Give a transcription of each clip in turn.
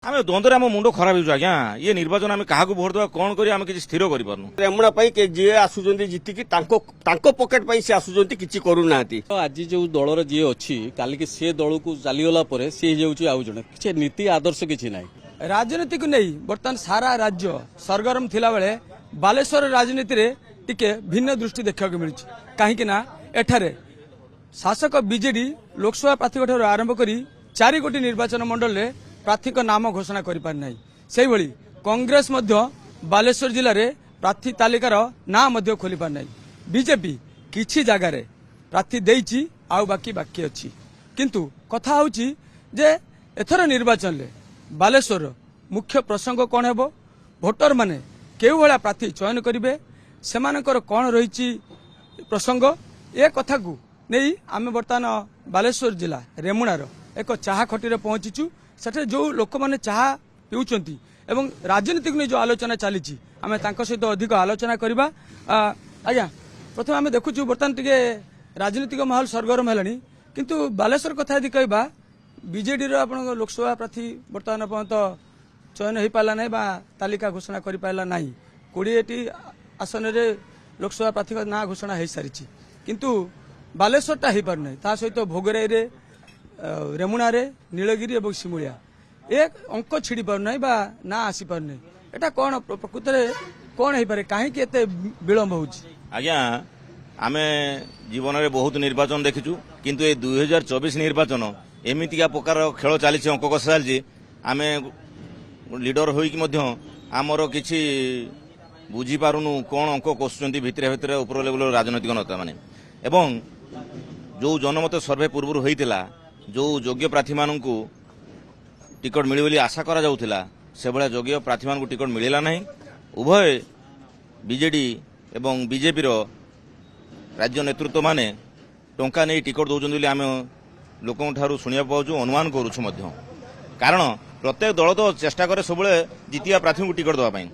आम द्वंद्व आम मुंड खराब हो आज्ञा ये निर्वाचन आम क्या भोट देवा कौन कर आम किसी स्थिर कर रेमुणा जी आसुचंती जितिकी पॉकेट से आसुचंती किछि करूना आज जो दलर जी अच्छी काल की सी दल को चलीगला सी आउ जड़े किसी नीति आदर्श किसी ना राजनीति को नहीं बर्तमान सारा राज्य सरगरम थिला बेले बालेश्वर राजनीति रे टिके भिन्न दृष्टि देखा मिली कहीं एठारे शासक बीजेडी लोकसभा प्रार्थी ठार आरंभ कर 4 गोटी निर्वाचन मंडल में प्रार्थी नाम घोषणा कर पारि नाही से भली कांग्रेस मध्य बालेश्वर जिले में प्रार्थी तालिकार ना मध्य खोली पारि नाही बीजेपी किछि जगार प्रार्थी देइछि आउ बाकी बाकी अछि किंतु कथा होछि जे एथर निर्वाचन ले बालेश्वर मुख्य प्रसंग कौन हेबो भोटर माने केउ भला प्रार्थी चयन करिवे सेमानकर कौन रही प्रसंग ए कथा को नहीं आम बर्तमान बालेश्वर जिला रेमुणार एक चाहा खटी पहुंचीचु सेठे जो लोक मैंने चाहा पिउचंती एवं राजनीति को जो आलोचना चली आम सहित अधिक आलोचना करवा आज्ञा प्रथम आम देखुचु बर्तमान टिके राजनीतिक माहौल सरगरम है किंतु बालेश्वर कथा यदि कहबा बीजेडी लोकसभा प्रार्थी बर्तमान पर्यंत चयन हो पारा ना तालिका घोषणा कर पारा ना 20टी आसन रे लोकसभा प्रार्थी का ना घोषणा हो सारी किंतु बालेश्वरटा हो पार ना ता सहित भोगराई रे रेमुणा रे नीलगिरी और सिमुलिया एक अंक छिड़ी पार ना ना आसी पार ना एटा कौन प्रकृत में कौन हो पारे कहीं विलंब हो आज्ञा आम जीवन में बहुत निर्वाचन देखीचु किंतु ये 2024 निर्वाचन एमतीका प्रकार खेल चली अंक कषा चलती आम लीडर होमर कि बुझीपारुनु कौन अंक कषुच्च भितर भितर ऊपर लेवल राजनैतिक नेता मैंने एवं जो जनमत सर्वे पूर्व होता जो योग्य प्रार्थी मान टिकट मिली बोली आशा करा जाउथिला से भाया योग्य प्रार्थी मान टिकट मिलला नहीं उभय बीजेडी एवं बीजेपी राज्य नेतृत्व माने टंका नहीं टिकट दौरान बोली आम लोकों ठारू शुणा पाचु अनुमान करुछु मध्य कारण प्रत्येक दल तो चेष्टा करे सब जितिया प्रार्थी को टिकट देवाई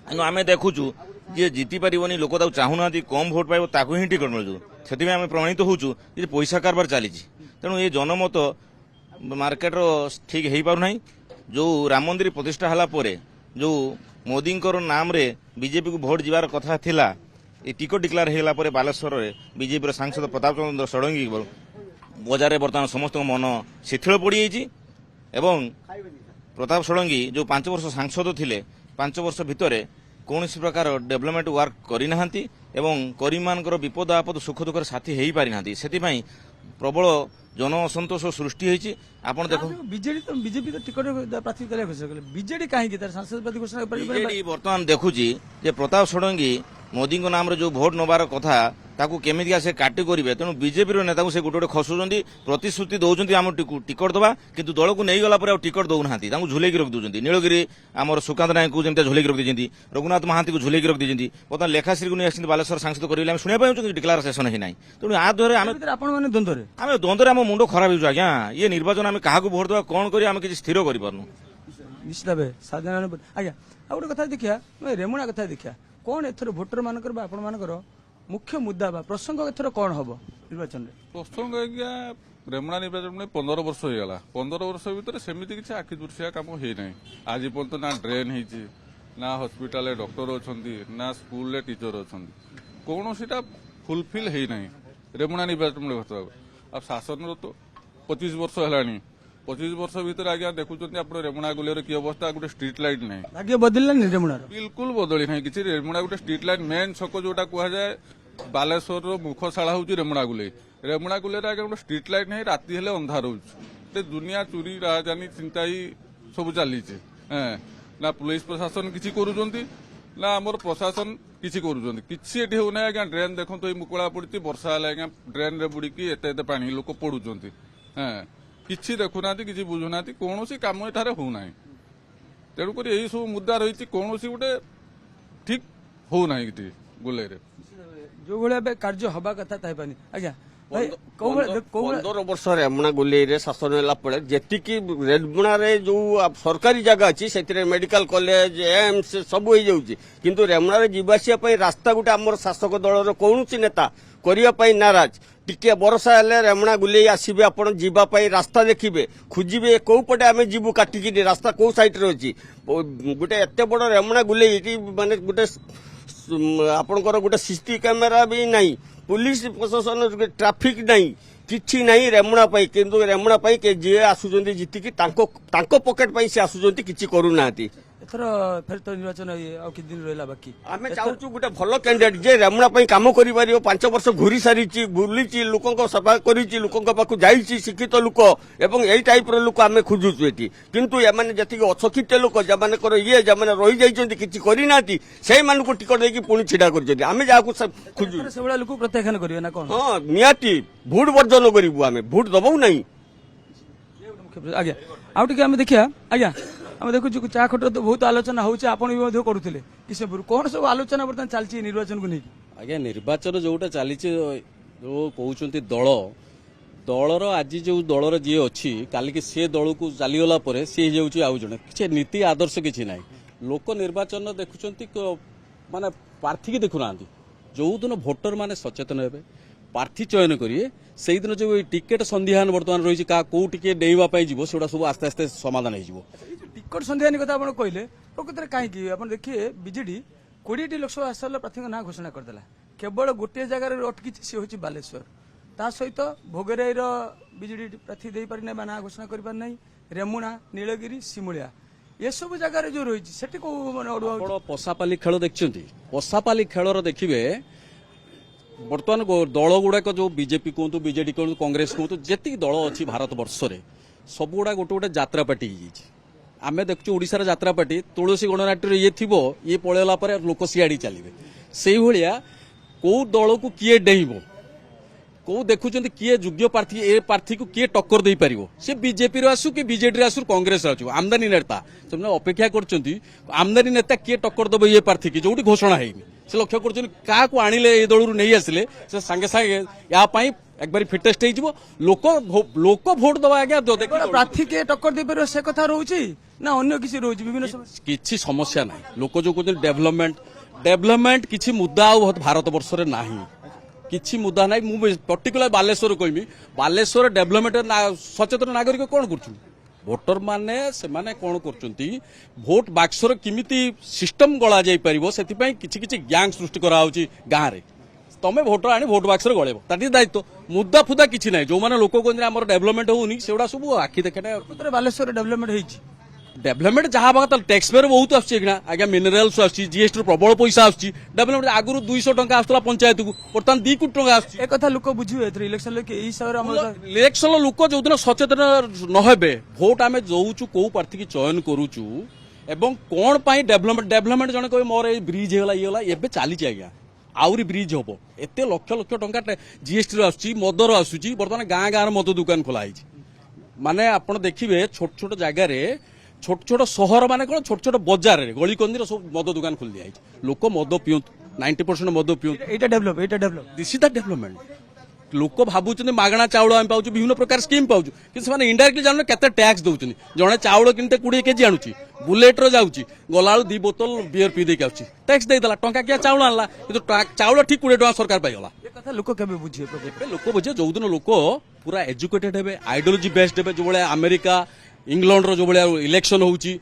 कि आम देखुचु जी जीति पारनी लोक चाहूना कम भोट पाइब ताकू ही टिकट मिलू से आम प्रमाणित होचु जे पैसा कारबार चली तेणु ये जनमत मार्केट ठीक हो पार नहीं जो राम मंदिर प्रतिष्ठा हला परे जो मोदी नाम रे बीजेपी को भोट जीवार कथा थिला ये टिकट डिक्लेयर होगा पर बालेश्वर में बीजेपी सांसद प्रताप चंद्र षडंगी बजार बर्तमान समस्त मन शिथिल पड़ एवं प्रताप षडंगी जो 5 वर्ष सांसद थिले 5 वर्ष भितर कौन प्रकार डेवलपमेंट वर्क करना एवं करीमानकर विपद आपद सुख दुख साथी हो पारि ना से प्रबल जन असंतोष सृष्टि होती आपन देखो बीजेपी तो टिकट प्रार्थी घोषणा कले बीजेडी कहीं सांसद प्रार्थी घोषणा बीजेडी बर्तमान देखुची जे प्रताप षडंगी मोदी नाम रे जो भोट नबार कथा ताकू केमितिका से काटी करेंगे तेणु बीजेपी नेता को से गोटे गोटे खसुंट प्रतिश्रुति दौरान आम टिकट दवा किंतु दल को नहीं गला टिकट दौना झुलेक रखी दूसरी नीलगिरी आम सुकांत नायक को जमी झुलेक रखी देती रघुनाथ महांती को झुलेक रखी देती बर्तमान लेखाश्री को नहीं बालेश्वर सांसद करेंगे शुणा पाऊँ डिक्लारेसन ही ना तेणु आ द्वारा आम द्वंद्व आम मुंड खराब हो आज्ञा ये निर्वाचन आम क्या भोट देवा कौन कर आम किसी स्थिर कर निश्चित भाव साधारण आज्ञा आ गोटे कथा देखिया रेमुणा कथा देखिया कौन एथर भोटर मानकर आपण मानकर मुख्य मुद्दा बा प्रसंग एथर कौन हम निर्वाचन प्रसंग आज्ञा रेमुणा निर्वाचन में 15 वर्ष हो गला 15 वर्ष भितर सेमती किसी आखि दृश्या काम हो ना आज पर्यंत ना ड्रेन होती ना हॉस्पिटल डॉक्टर अच्छा ना स्कूल टीचर अच्छा कौन सीटा फुलफिल है ना रेमुणा निर्वाचन में अब शासन तो 25 वर्ष है 25 वर्ष भितर आज्ञा देखुं आप रेमुणा गुलियर की अवस्था गोटे स्ट्रीट लाइट नहीं भाग्य बदलनी रेमुणा बिल्कुल बदली ना किसी रेमुणा गोटे स्ट्रीट लाइट मेन छक जोटा कहुए बालेश्वर मुखशाला हूँ रेमुणा गुलेर आगे गोटे स्ट्रीट लाइट नहीं राति हेले अंधार हो दुनिया चोरी राजधानी चिंता ही सब चली ना पुलिस प्रशासन किसी करुँच ना आमर प्रशासन किसी करुँच किसी होना आज्ञा ड्रेन देखो ये मुकला पड़ी वर्षा है आज्ञा ड्रेन रे बुड़ी एत पानी लोक पड़ुंट किसी देखुना किसी बुझुना कौन कम एठार होना तेणुक यही सब मुद्दा रही कौन गोटे ठीक होना गुलेरे जो भाया कार्य हवा कथा आज्ञा ଭାଇ, କୋଉ ଭଳିଆ- କୋଉ ଭଳିଆ- 15 ବର୍ଷ ରେମୁଣା ଗୁଲେଇରେ ଶାସନ ହେଲା ପରେ ଯେତିକି ରେମୁଣାରେ ଯୋଉ ସରକାରୀ ଜାଗା ଅଛି ସେଥିରେ ମେଡିକାଲ କଲେଜ ଏମ୍ସ ସବୁ ହେଇଯାଉଛି, କିନ୍ତୁ ରେମୁଣାରେ ଯିବା ଆସିବା ପାଇଁ ରାସ୍ତା ଗୋଟେ ଆମର ଶାସକ ଦଳର କୌଣସି ନେତା କରିବା ପାଇଁ ନାରାଜ। ଟିକେ ବର୍ଷା ହେଲେ ରେମୁଣା ଗୁଲେଇ ଆସିବେ, ଆପଣ ଯିବା ପାଇଁ ରାସ୍ତା ଦେଖିବେ, ଖୋଜିବେ କୋଉ ପଟେ ଆମେ ଯିବୁ କାଟିକିରି, ରାସ୍ତା କୋଉ ସାଇଡରେ ଅଛି। ଗୋଟେ ଏତେ ବଡ ରେମୁଣା ଗୁଲେଇ ଏଠି ମାନେ ଗୋଟେ ଆପଣଙ୍କର ଗୋଟେ ସିସି କ୍ୟାମେରା ବି ନାହିଁ, पुलिस प्रशासन ट्राफिक नहीं किछि नहीं रेमुणा पाई, किंतु रेमुणा पाई के जे आसुचंदी जितिकी तांको पॉकेट पाई से आसुचंदी किछि करू नाती। एथर फेर तो निर्वाचन आ कि दिन रहला बाकी आमे चाहूछु गोटे भल कैंडिडेट जे रेमुणा पाई काम करि पारियो। 5 वर्ष घुरी सारिछि, बुलिछि, लोकंक सभा करिछि, लोकंक पाखु जाइछि शिक्षित लोक एवं एई टाइप रो लोक आमे खोजुछु एठी। किंतु एमाने जति अशिक्षित लोक जमाने कर ये जमाने रहि जाइछन्ति किछि करि नाती, सेई मानको टिकट देकी पुणी छिडा करछन्ति। आमे जाकु खोजु से बड़ा लोक प्रत्याख्यान करियो ना कोन? हां नियाती भोट वर्जन करिबु, आमे भोट दबौ नहीं। आज्ञा आउ टिके आमे देखिया। आज्ञा आमे देखु चा खटर तो बहुत आलोचना होउछ, आपण भी मध्य करूथिले किसेपुर कोन सब आलोचना बर्तन चालछि निर्वाचन को नहीं? आज्ञा निर्वाचन जोटा चली जो कहते दल दलर आज जो दलर जी अच्छी काल की सी दल को चलीगला सी जाऊँगी आउ जड़े कि नीति आदर्श किसी ना लोक निर्वाचन देखुं माने प्रार्थी की देखुना जो दिन भोटर माने सचेतन हे प्रार्थी चयन करेंगे से दिन जो टिकेट संधान बर्तमान रही कौ टिके डेवाई जीव से सब आस्ते आस्ते समाधान हो टिकट संधान कथा आप कहले प्रकृत में कहीं आप देखिए बीजेडी 20टी लोकसभा आसन प्रार्थी ना घोषणा करदेला, केवल गोटे जगार अटकी सी हूँ बालेश्वर। ता सहित भोगराई बीजेडी प्रार्थी दे पारि ना ना घोषणा कर पारि नहीं, रेमुणा, नीलगिरी, सिमुलिया ये सब जगार जो रही सेठी को माने अडुआ पशापाली खेल देखते पशापाली खेलर देखिए बर्तमान दल गुड़ाक जो बीजेपी कहतु बीजेडी कहतु कांग्रेस कहतु जी दल अच्छी भारत वर्ष सब गुड़ा गोटे गोटे जात्रा पार्टी आम देखु ओडिशार जात्रा पार्टी तुलसी गणनाट्य ये थी ये पलैला लोक सियाड़ी चलिए से भाया कौ दल को किए डेइब कौ देखुं किए योग्य प्रार्थी ए प्रार्थी को किए टक्कर दे पार सी बीजेपी आसू कि बीजेडी आसू कांग्रेस आसू आमदानी नेता से अपेक्षा कर आमदानी नेता किए टक्कर दब ये प्रार्थी की जो घोषणा है से लक्ष्य कर आणिले ए दलू नहीं आसिले से सांगे सांगे या एक बार फिटेस्ट हो लोक भोट दबा आज्ञा प्रार्थी के टक्कर दे पार से कथा रोची ना अन्य किसी रोची विभिन्न किसी समस्या ना लोक जो कहते डेभलपमेंट किसी मुद्दा भारत वर्ष रे नाही किसी मुद्दा ना मुझे पर्टिकुलर बालेश्वर कहमी बालेश्वर डेभलपमेंट सचेतन नागरिक कौन कर भोटर माने से माने कौन कर भोट बाक्सर किमिति सिस्टम गला जाई परिबो सेति किछि किछि गैंग सृष्टि करा होची गां रे तमे भोटर आनी भोट बाक्सर गलेबो ताटी दायित्व मुद्दा फुदा किछि नै जो माने लोक कोन हमर डेभलपमेंट होउनी सेउडा सब आखि देखेटा बालेश्वर डेभलपमेंट होईची डेभलपमेंट जहाँ बात टैक्स पेयर बहुत आज्ञा मिनराल्स जीएसटी प्रबल पैसा आसुची डेभलपमेंट आगुरी 200 टंका आसला पंचायत को बर्तमान 2 कोटी टंका आसुची ए कथा लोक बुझिबे इलेक्शन इलेक्शन लोक जो दिन सचेतन नहेबे भोट आमे जोउचु को प्रार्थी की चयन करूचु एवं कोन पाई डेभलपमेंट जने कहे मोर ए ब्रिज हेला ये होला एबे चाली आज्ञा आउरी ब्रिज हबो एते लक्ष लक्ष टंका जीएसटी आसुची मदर आसुची बर्तमान गाँ गाँ मद दुकान खोला है माने आपण देखिबे छोट छोट जगह रे छोट छोट सहर माने कौन छोट छोट बजार गली कंदी सब मद दुकान खोल दिया लोक मद पिउ 90% मद पिउ develop this is the development लोक भावुं मागणा चाउल आम पाऊँ विभिन्न प्रकार स्कीम पाऊँ कि इनडायरेक्टली जान केते टैक्स दौरान जड़े चाउल किनते 20 केजी आणुची बुलेट रो जाऊँगी गला 2 बोतल बियर पी देके आउची टैक्स देदेला टंका किया चाउल आणला किंतु चाउल ठीक 20 टंका सरकार पाइगला कथा लोक केबे बुझिए लोक बुझे जो दिन लोक पूरा एजुकेटेड हेबे आइडियोलॉजी बेस्ड हेबे जो भाया अमेरिका इंग्लैंड रो जो भाया इलेक्शन होउची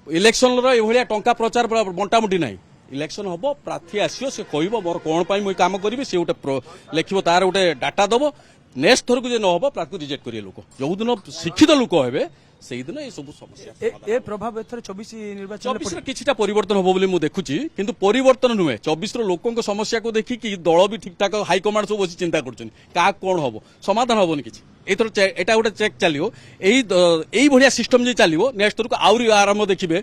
इलेक्शन रो ए टंका प्रचार बंटामुटी नाही इलेक्शन हम प्रार्थी आसो से कह मोर कौन पाई मुझे काम करी से गोटे लिखो तार गोटे डाटा दब नेक्स्ट थर को जे न हम प्रार्थी रिजेक्ट करिए लोक जो दिन शिक्षित लोक हेबे से दिन ये सब समस्या ए प्रभाव एथर 24 निर्वाचन 24 किछिटा परिवर्तन हबो बोली मु देखुची किंतु परिवर्तन नुहे 24 रो लोकंक समस्या को देखि कि दल भी ठीक ठाक हाई कमांड सब बसी चिंता करछन का कोन हबो समाधान हबोनी किछि एथर एटा गोटे चेक चलियो एई भलिया सिस्टम जे चलियो नेक्स्ट थर को आउरी आराम देखिबे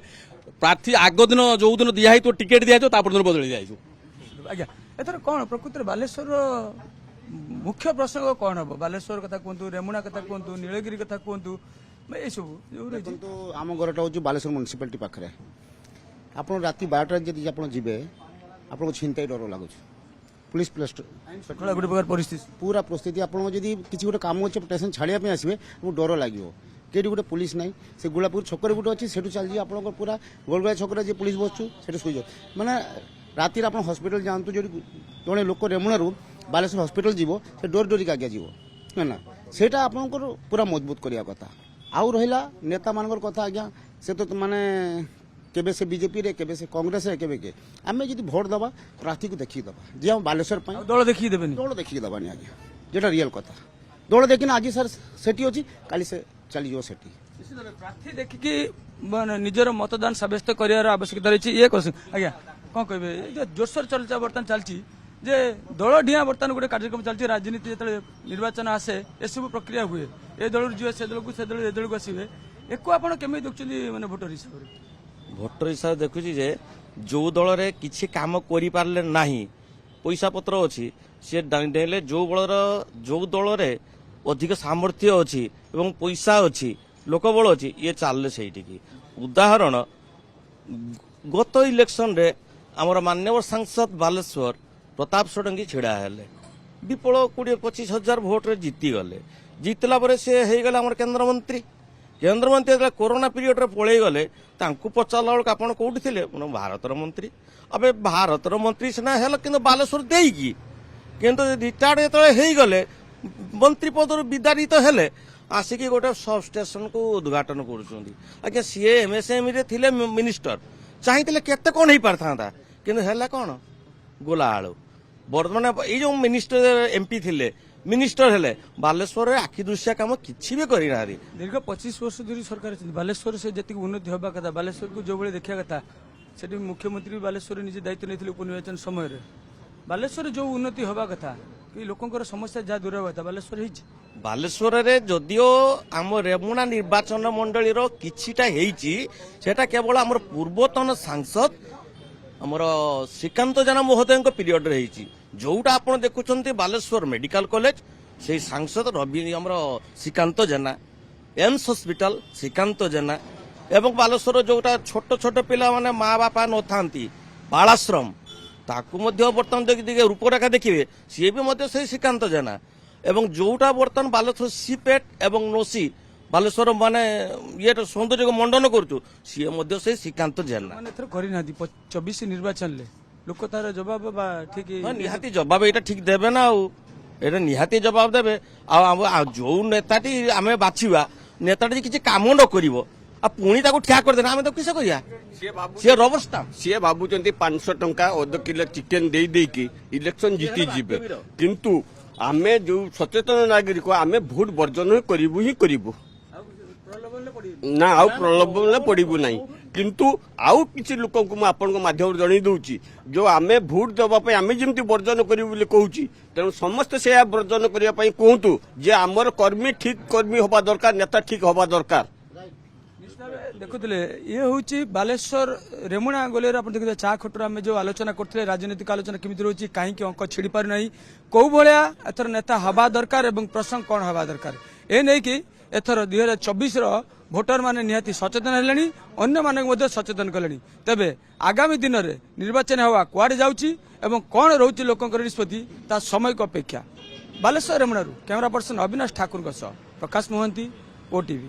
प्रार्थी आग दिन जो दिन दिया तो टिकेट दिया तापर दिन बदली जाए आज्ञा एथर कोन प्रकृत बालेश्वर मुख्य प्रसंग कोन हबो बालेश्वर कथा कहतु रेमुणा कथा कहतु नीलगिरी कथा कहतु ए सब देखो आम घरटा हूँ बालेश्वर म्यूनिसिपालिटी पाखे आप राति 12 जब आप जी आपको छिनताई डर लगुच পুলিশ প্লাস ସକାଳେ ଗୋଟେ ପ୍ରକାର ପରିସ୍ଥିତି ପୁରା ପ୍ରସ୍ତୁତି ଆପଣଙ୍କ ଯଦି କିଛି ଗୋଟେ କାମ ଅଛି ଷ୍ଟେସନ ଛାଡ଼ିବା ପାଇଁ ଆସିବେ ଆମକୁ ଡର ଲାଗିବ କେଉଁଠି ଗୋଟେ ପୁଲିସ ନାହିଁ ସେ ଗୁଳାପୁର ଛକରେ ଗୋଟେ ଅଛି ସେଠୁ ଚାଲିଛି ଆପଣଙ୍କର ପୁରା ଗୋଲଗୋଳା ଛକରେ ଯେ ପୁଲିସ ବସୁଛୁ ସେଠୁ ଶୋଇଯାଉ ମାନେ ରାତିରେ ଆପଣ ହସ୍ପିଟାଲ ଯାଆନ୍ତୁ ଯଦି ଜଣେ ଲୋକ ରେମୁଣାରୁ ବାଲେଶ୍ୱର ହସ୍ପିଟାଲ ଯିବ ସେ ଡୋର ଡୋରିକି ଆଜ୍ଞା ଯିବ ନା ସେଇଟା ଆପଣଙ୍କର ପୁରା ମଜବୁତ କରିବା କଥା ଆଉ ରହିଲା ନେତାମାନଙ୍କର କଥା ଆଜ୍ଞା ସେ ତ ମାନେ କେବେ ସେ ବିଜେପିରେ କେବେ ସେ କଂଗ୍ରେସରେ କେବେ କେ ଆମେ ଯଦି ଭୋଟ ଦେବା ପ୍ରାର୍ଥୀକୁ ଦେଖିକି ଦେବା ଯେ ଆମ ବାଲେଶ୍ୱର ପାଇଁ ଆଉ ଦଳ ଦେଖିକି ଦେବେନି ଦଳ ଦେଖିକି ଦେବାନି ଆଜ୍ଞା যেটা রিয়েল কথা দଳ ଦେଖିନା ଆଜି ସାର୍ ସେଠି ଅଛି କାଲି ସେ ଚାଲିଯିବ ସେଠି ପ୍ରାର୍ଥୀ ଦେଖିକି ମାନେ ନିଜର ମତଦାନ ସାବ୍ୟସ୍ତ କରିବାର ଆବଶ୍ୟକତା ରହିଛି ଇଏ ଆଜ୍ଞା କଣ କହିବେ ଏଇ ଯୋଉ ଜୋରସୋର ଚର୍ଚ୍ଚା ବର୍ତ୍ତମାନ ଚାଲିଛି ଯେ ଦଳ ଡିଆଁ ବର୍ତ୍ତମାନ ଗୋଟେ କାର୍ଯ୍ୟକ୍ରମ ଚାଲିଛି ରାଜନୀତି ଯେତେବେଳେ ନିର୍ବାଚନ ଆସେ ଏସବୁ ପ୍ରକ୍ରିୟା ହୁଏ ଏ ଦଳରୁ ଯିବେ ସେ ଦଳକୁ ସେ ଦଳ ଏ ଦଳକୁ ଆସିବେ ଏକୁ ଆପଣ କେମିତି ଦେଖୁଛନ୍ତି ମାନେ ଭୋଟର ହିସାବରେ ଭୋଟର ହିସାବରେ ଦେଖୁଛି ଯେ ଯୋଉ ଦଳରେ କିଛି କାମ କରିପାରିଲେ ନାହିଁ ପଇସା ପତ୍ର ଅଛି ସେ ଡେଇଁଲେ ଯୋଉ ଦଳରେ ଅଧିକ ସାମର୍ଥ୍ୟ ଅଛି ଏବଂ ପଇସା ଅଛି ଲୋକବଳ ଅଛି ଇଏ ଚାଲିଲେ ସେଇଠିକି ଉଦାହରଣ ଗତ ଇଲେକ୍ସନରେ ଆମର ମାନ୍ୟବର ସାଂସଦ ବାଲେଶ୍ୱର ପ୍ରତାପ ଷଡ଼ଙ୍ଗୀ ଛିଡ଼ା ହେଲେ ବିପୁଳ 20-25 ହଜାର ଭୋଟରେ ଜିତିଗଲେ ଜିତିଲା ପରେ ସେ ହେଇଗଲେ ଆମର କେନ୍ଦ୍ରମନ୍ତ୍ରୀ ଯେତେବେଳେ କରୋନା ପିରିୟଡରେ ପଳେଇ ଗଲେ ତାଙ୍କୁ ପଚାରିଲା ବେଳକୁ ଆପଣ କୋଉଠି ଥିଲେ ଭାରତର ମନ୍ତ୍ରୀ ଏବେ ଭାରତର ମନ୍ତ୍ରୀ ସିନା ହେଲେ କିନ୍ତୁ ବାଲେଶ୍ୱର ଦେଇକି କିନ୍ତୁ ରିଟାୟାର୍ଡ ଯେତେବେଳେ ହେଇଗଲେ ମନ୍ତ୍ରୀ ପଦରୁ ବିଦାରିତ ହେଲେ ଆସିକି ଗୋଟେ ସବ୍ ଷ୍ଟେସନକୁ ଉଦ୍ଘାଟନ କରୁଛନ୍ତି ଆଜ୍ଞା ସିଏ MSME ରେ ଥିଲେ ମିନିଷ୍ଟର ଚାହିଁଥିଲେ କେତେ କଣ ହେଇପାରିଥାନ୍ତା କିନ୍ତୁ ହେଲା କଣ ଗୋଲା ଆଳୁ ବର୍ତ୍ତମାନ ଏଇ ଯୋଉ ମିନିଷ୍ଟର MP ଥିଲେ ମିନିଷ୍ଟର ହେଲେ ବାଲେଶ୍ୱରରେ ଆଖି ଦୃଶ୍ୟ କାମ କିଛି ବି କରିନାହାନ୍ତି ଦୀର୍ଘ 25 ବର୍ଷ ଧରି ସରକାର ଅଛନ୍ତି ବାଲେଶ୍ୱର ସେ ଯେତିକି ଉନ୍ନତି ହେବା କଥା ବାଲେଶ୍ୱରକୁ ଯୋଉଭଳି ଦେଖିବା କଥା ସେଠି ମୁଖ୍ୟମନ୍ତ୍ରୀ ବାଲେଶ୍ୱରରେ ନିଜେ ଦାୟିତ୍ୱ ନେଇଥିଲେ ଉପନିର୍ବାଚନ ସମୟରେ ବାଲେଶ୍ୱରରେ ଯୋଉ ଉନ୍ନତି ହେବା କଥା କି ଲୋକଙ୍କର ସମସ୍ୟା ଯାହା ଦୂର ହେବା କଥା ବାଲେଶ୍ୱର ହେଇଛି ବାଲେଶ୍ୱରରେ ଯଦିଓ ଆମ ରେମୁଣା ନିର୍ବାଚନ ମଣ୍ଡଳୀର କିଛିଟା ହେଇଛି ସେଟା କେବଳ ଆମର ପୂର୍ବତନ ସାଂସଦ ଆମର ଶ୍ରୀକାନ୍ତ ଜେନା ମହୋଦୟଙ୍କ ପିରିୟଡରେ ହେଇଛି ଯୋଉଟା ଆପଣ ଦେଖୁଛନ୍ତି ବାଲେଶ୍ୱର ମେଡିକାଲ କଲେଜ ସେଇ ସାଂସଦ ରବି ଆମର ଶ୍ରୀକାନ୍ତ ଜେନା ଏମ୍ସ ହସ୍ପିଟାଲ ଶ୍ରୀକାନ୍ତ ଜେନା ଏବଂ ବାଲେଶ୍ୱର ଯୋଉଟା ଛୋଟ ଛୋଟ ପିଲାମାନେ ମା ବାପା ନଥାନ୍ତି ବାଳାଶ୍ରମ ତାକୁ ମଧ୍ୟ ବର୍ତ୍ତମାନ ଯଦି ରୂପରେଖା ଦେଖିବେ ସିଏ ବି ମଧ୍ୟ ସେଇ ଶ୍ରୀକାନ୍ତ ଜେନା ଏବଂ ଯୋଉଟା ବର୍ତ୍ତମାନ ବାଲେଶ୍ୱର ସିପେଟ୍ ଏବଂ ନୋସି ବାଲେଶ୍ୱର ମାନେ ଇଏ ସୌନ୍ଦର୍ଯ୍ୟ ମଣ୍ଡନ କରୁଛୁ ସିଏ ମଧ୍ୟ ସେଇ ଶ୍ରୀକାନ୍ତ ଜେନା ମାନେ ଏଥର କରିନାହାନ୍ତି 24 ନିର୍ବାଚନରେ ଲୋକ ତାର ଜବାବ ବା ଠିକ ନିହାତି ଜବାବ ଏଇଟା ଠିକ ଦେବେ ନା ଆଉ ଏଇଟା ନିହାତି ଜବାବ ଦେବେ ଆଉ ଯୋଉ ନେତାଟି ଆମେ ବାଛିବା ନେତାଟି କିଛି କାମ ନ କରିବ ଆଉ ପୁଣି ତାକୁ ଠିଆ କରିଦେଲେ ଆମେ ତାକୁ କିସ କରିବା ସିଏ ରବର ଷ୍ଟାମ୍ପ ସିଏ ଭାବୁଛନ୍ତି 500 ଟଙ୍କା ଅଧ କିଲୋ ଚିକେନ ଦେଇକି ଇଲେକ୍ସନ ଜିତି ଯିବେ କିନ୍ତୁ ଆମେ ଯୋଉ ସଚେତନ ନାଗରିକ ଆମେ ଭୋଟ ବର୍ଜନ କରିବୁ ହିଁ କରିବୁ ନା ଆଉ ପ୍ରଲୋଭନରେ ପଡିବୁ ନାହିଁ କିନ୍ତୁ ଆଉ କିଛି ଲୋକଙ୍କୁ ମୁଁ ଆପଣଙ୍କ ମାଧ୍ୟମରେ ଜଣେଇ ଦଉଛି ଯୋଉ ଆମେ ଭୋଟ ଦେବା ପାଇଁ ଆମେ ଯେମିତି ବର୍ଜନ କରିବୁ ବୋଲି କହୁଛି ତେଣୁ ସମସ୍ତେ ସେୟା ବର୍ଜନ କରିବା ପାଇଁ କୁହନ୍ତୁ ଯେ ଆମର କର୍ମୀ ଠିକ କର୍ମୀ ହବା ଦରକାର ନେତା ଠିକ ହବା ଦରକାର ଦେଖୁଥିଲେ ଇଏ ହଉଛି ବାଲେଶ୍ୱର ରେମୁଣା ଗଲେରେ ଆପଣ ଦେଖିଲେ ଚା ଖଟରୁ ଆମେ ଯୋଉ ଆଲୋଚନା କରୁଥିଲେ ରାଜନୈତିକ ଆଲୋଚନା କେମିତି ରହୁଛି କାହିଁକି ଅଙ୍କ ଛିଡ଼ି ପାରୁନାହିଁ କୋଉ ଭଳିଆ ଏଥର ନେତା ହବା ଦରକାର ଏବଂ ପ୍ରସଙ୍ଗ କଣ ହବା ଦରକାର ଏ ନେଇକି ଏଥର 2024ର ଭୋଟର ମାନେ ନିହାତି ସଚେତନ ହେଲେଣି ଅନ୍ୟମାନଙ୍କୁ ମଧ୍ୟ ସଚେତନ କଲେଣି ତେବେ ଆଗାମୀ ଦିନରେ ନିର୍ବାଚନ ହେବା କୁଆଡେ ଯାଉଛି ଏବଂ କଣ ରହୁଛି ଲୋକଙ୍କର ନିଷ୍ପତ୍ତି ତା ସମୟକୁ ଅପେକ୍ଷା ବାଲେଶ୍ୱର ରେମୁଣାରୁ କ୍ୟାମେରା ପର୍ସନ ଅବିନାଶ ଠାକୁରଙ୍କ ସହ ପ୍ରକାଶ ମହାନ୍ତି OTV।